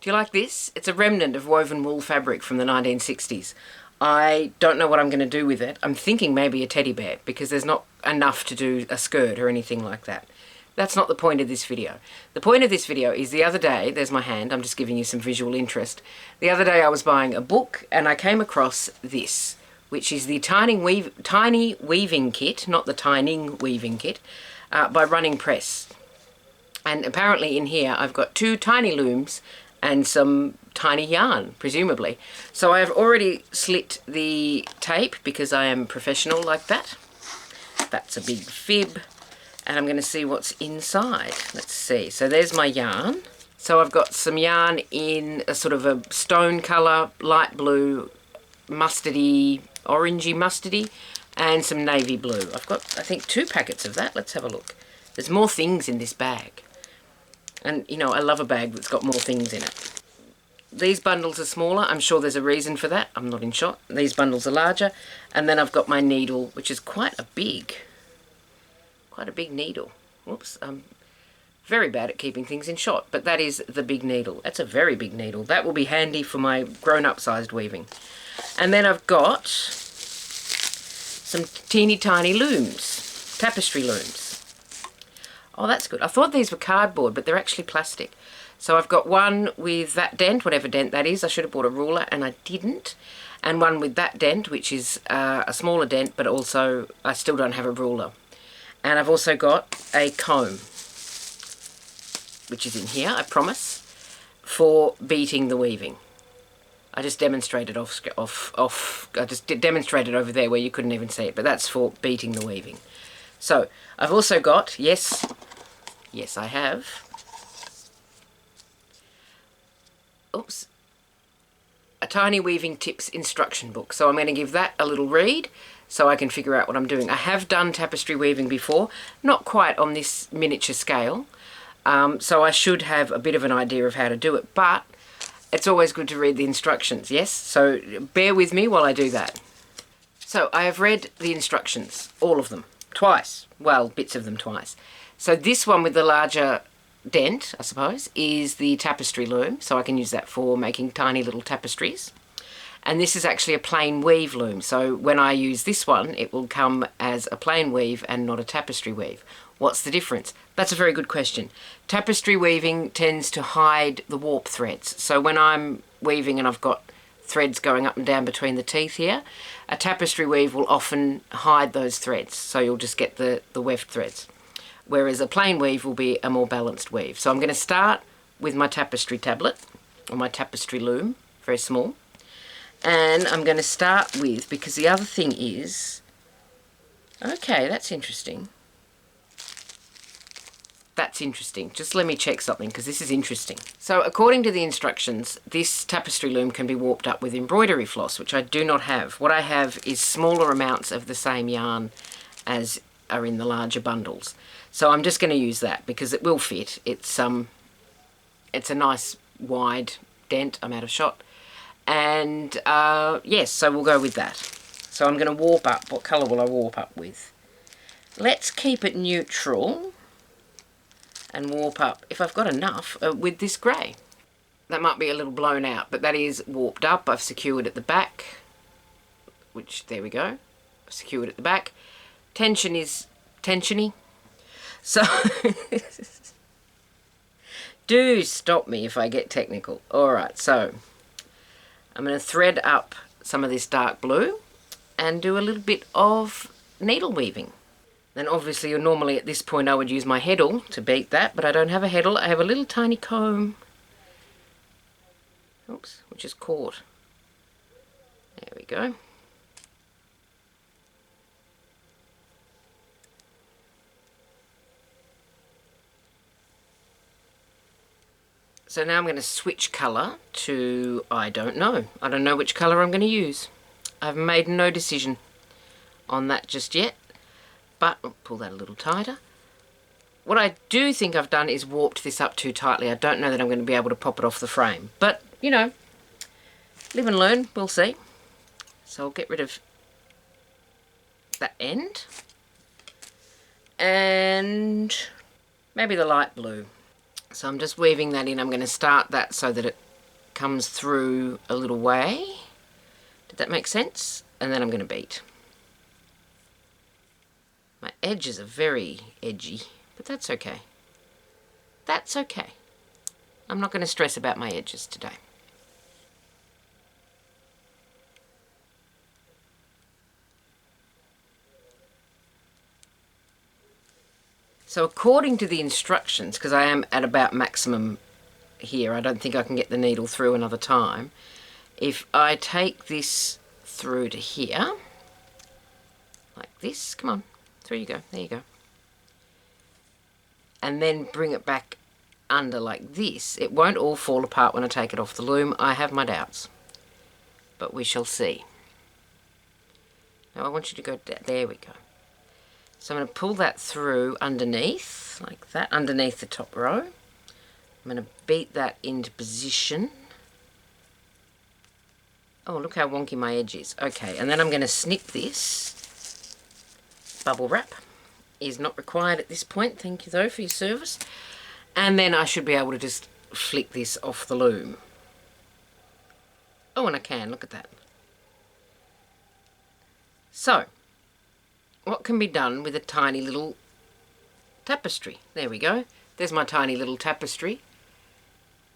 Do you like this? It's a remnant of woven wool fabric from the 1960s. I don't know what I'm going to do with it. I'm thinking maybe a teddy bear, because there's not enough to do a skirt or anything like that. That's not the point of this video. The point of this video is the other day, there's my hand, I'm just giving you some visual interest. The other day I was buying a book and I came across this, which is the Tiny Weaving Kit, not the Tining Weaving Kit, by Running Press. And apparently in here I've got 2 tiny looms and some tiny yarn, presumably. So I have already slit the tape because I am professional like that. That's a big fib. And I'm going to see what's inside. Let's see. So there's my yarn. So I've got some yarn in a sort of a stone colour, light blue, mustardy, orangey mustardy, and some navy blue. I've got, I think, 2 packets of that. Let's have a look. There's more things in this bag. And, you know, I love a bag that's got more things in it. These bundles are smaller. I'm sure there's a reason for that. I'm not in shot. These bundles are larger. And then I've got my needle, which is quite a big needle. Whoops, I'm very bad at keeping things in shot, but that is the big needle. That's a very big needle. That will be handy for my grown-up sized weaving. And then I've got some teeny tiny looms, tapestry looms. Oh, that's good. I thought these were cardboard, but they're actually plastic. So I've got one with that dent, whatever dent that is. I should have bought a ruler and I didn't. And one with that dent, which is a smaller dent, but also I still don't have a ruler. And I've also got a comb, which is in here, I promise, for beating the weaving. I just demonstrated I just demonstrated over there where you couldn't even see it, but that's for beating the weaving. So I've also got, yes I have, oops, a Tiny Weaving Tips instruction book. So I'm going to give that a little read so I can figure out what I'm doing. I have done tapestry weaving before, not quite on this miniature scale, so I should have a bit of an idea of how to do it, but it's always good to read the instructions, yes? So bear with me while I do that. So I have read the instructions, all of them, twice. Well, bits of them twice. So this one with the larger dent, I suppose, is the tapestry loom, so I can use that for making tiny little tapestries. And this is actually a plain weave loom, so when I use this one it will come as a plain weave and not a tapestry weave. What's the difference? That's a very good question. Tapestry weaving tends to hide the warp threads, so when I'm weaving and I've got threads going up and down between the teeth here, a tapestry weave will often hide those threads, so you'll just get the weft threads. Whereas a plain weave will be a more balanced weave. So I'm going to start with my tapestry tablet, or my tapestry loom, very small. And I'm going to start with, because the other thing is, okay, that's interesting. That's interesting. Just let me check something, because this is interesting. So according to the instructions, this tapestry loom can be warped up with embroidery floss, which I do not have. What I have is smaller amounts of the same yarn as are in the larger bundles. So I'm just going to use that because it will fit. It's a nice wide dent. I'm out of shot. And yes, so we'll go with that. So I'm going to warp up. What colour will I warp up with? Let's keep it neutral and warp up, if I've got enough, with this grey. That might be a little blown out, but that is warped up. I've secured at the back, which, there we go. I've secured at the back. Tension is tensiony. So, do stop me if I get technical. Alright, so I'm going to thread up some of this dark blue and do a little bit of needle weaving. Then obviously normally at this point I would use my heddle to beat that, but I don't have a heddle. I have a little tiny comb. Oops, which is caught. There we go. So now I'm going to switch colour to, I don't know. I don't know which colour I'm going to use. I've made no decision on that just yet. But, I'll pull that a little tighter. What I do think I've done is warped this up too tightly. I don't know that I'm going to be able to pop it off the frame. But, you know, live and learn, we'll see. So I'll get rid of that end. And maybe the light blue. So I'm just weaving that in. I'm going to start that so that it comes through a little way. Did that make sense? And then I'm going to beat. My edges are very edgy, but that's okay. That's okay. I'm not going to stress about my edges today. So according to the instructions, because I am at about maximum here, I don't think I can get the needle through another time. If I take this through to here, like this, come on, through you go, there you go. And then bring it back under like this, it won't all fall apart when I take it off the loom. I have my doubts, but we shall see. Now I want you to go down, there we go. So I'm going to pull that through underneath, like that, underneath the top row. I'm going to beat that into position. Oh, look how wonky my edge is. Okay, and then I'm going to snip this. Bubble wrap is not required at this point. Thank you, though, for your service. And then I should be able to just flick this off the loom. Oh, and I can. Look at that. So, what can be done with a tiny little tapestry? There we go. There's my tiny little tapestry.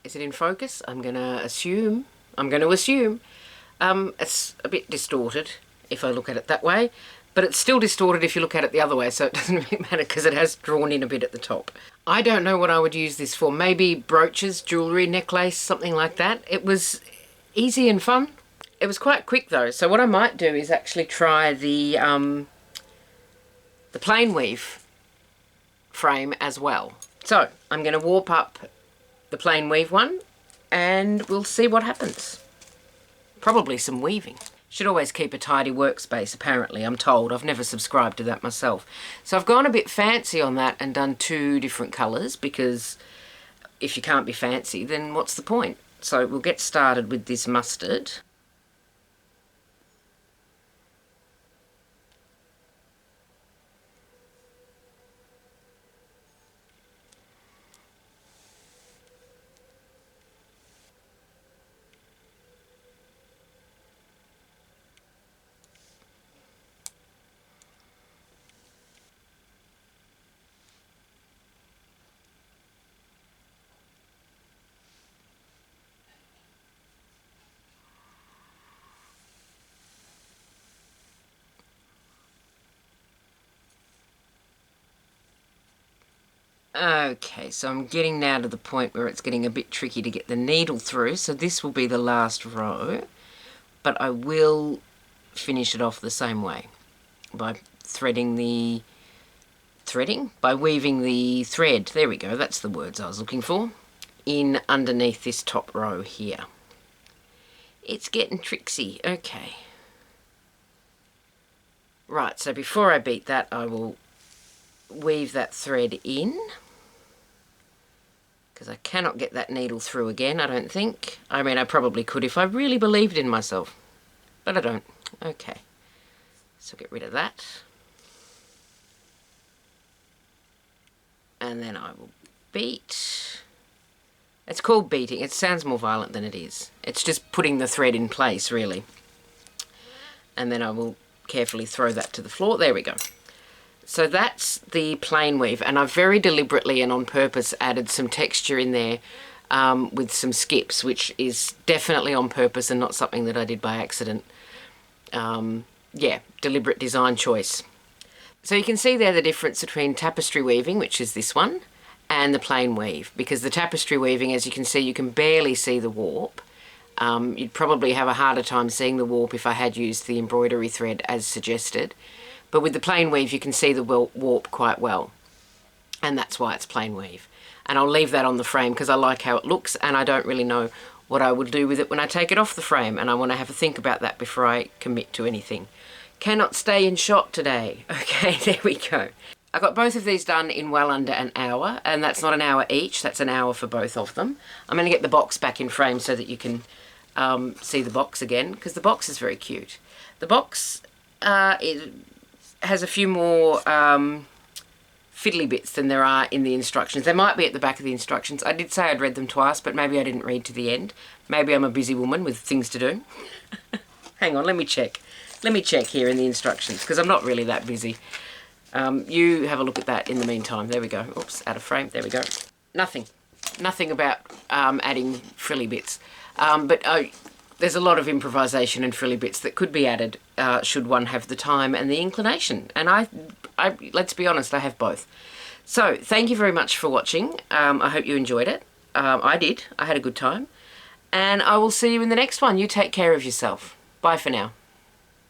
Is it in focus? I'm going to assume. It's a bit distorted if I look at it that way, but it's still distorted if you look at it the other way, so it doesn't really matter because it has drawn in a bit at the top. I don't know what I would use this for. Maybe brooches, jewellery, necklace, something like that. It was easy and fun. It was quite quick though, so what I might do is actually try the plain weave frame as well. So I'm going to warp up the plain weave one and we'll see what happens. Probably some weaving. Should always keep a tidy workspace, apparently, I'm told. I've never subscribed to that myself. So I've gone a bit fancy on that and done 2 different colours, because if you can't be fancy, then what's the point? So we'll get started with this mustard. Okay, so I'm getting now to the point where it's getting a bit tricky to get the needle through, so this will be the last row, but I will finish it off the same way by by weaving the thread, there we go, that's the words I was looking for, in underneath this top row here. It's getting tricksy, okay. Right, so before I beat that, I will weave that thread in, because I cannot get that needle through again, I don't think. I mean, I probably could if I really believed in myself, but I don't. Okay, so get rid of that. And then I will beat. It's called beating. It sounds more violent than it is. It's just putting the thread in place, really. And then I will carefully throw that to the floor. There we go. So that's the plain weave, and I've very deliberately and on purpose added some texture in there with some skips, which is definitely on purpose and not something that I did by accident. Yeah, deliberate design choice. So you can see there the difference between tapestry weaving, which is this one, and the plain weave, because the tapestry weaving, as you can see, you can barely see the warp. You'd probably have a harder time seeing the warp if I had used the embroidery thread as suggested. But with the plain weave, you can see the warp quite well. And that's why it's plain weave. And I'll leave that on the frame because I like how it looks, and I don't really know what I would do with it when I take it off the frame, and I want to have a think about that before I commit to anything. Cannot stay in shot today. Okay, there we go. I got both of these done in well under an hour, and that's not an hour each, that's an hour for both of them. I'm going to get the box back in frame so that you can see the box again, because the box is very cute. The box has a few more fiddly bits than there are in the instructions. They might be at the back of the instructions. I did say I'd read them twice, but maybe I didn't read to the end. Maybe I'm a busy woman with things to do. Hang on, let me check. Let me check here in the instructions, because I'm not really that busy. You have a look at that in the meantime. There we go. Oops, out of frame. There we go. Nothing about adding frilly bits. But there's a lot of improvisation and frilly bits that could be added should one have the time and the inclination. And I let's be honest, I have both. So thank you very much for watching. I hope you enjoyed it. I did. I had a good time. And I will see you in the next one. You take care of yourself. Bye for now.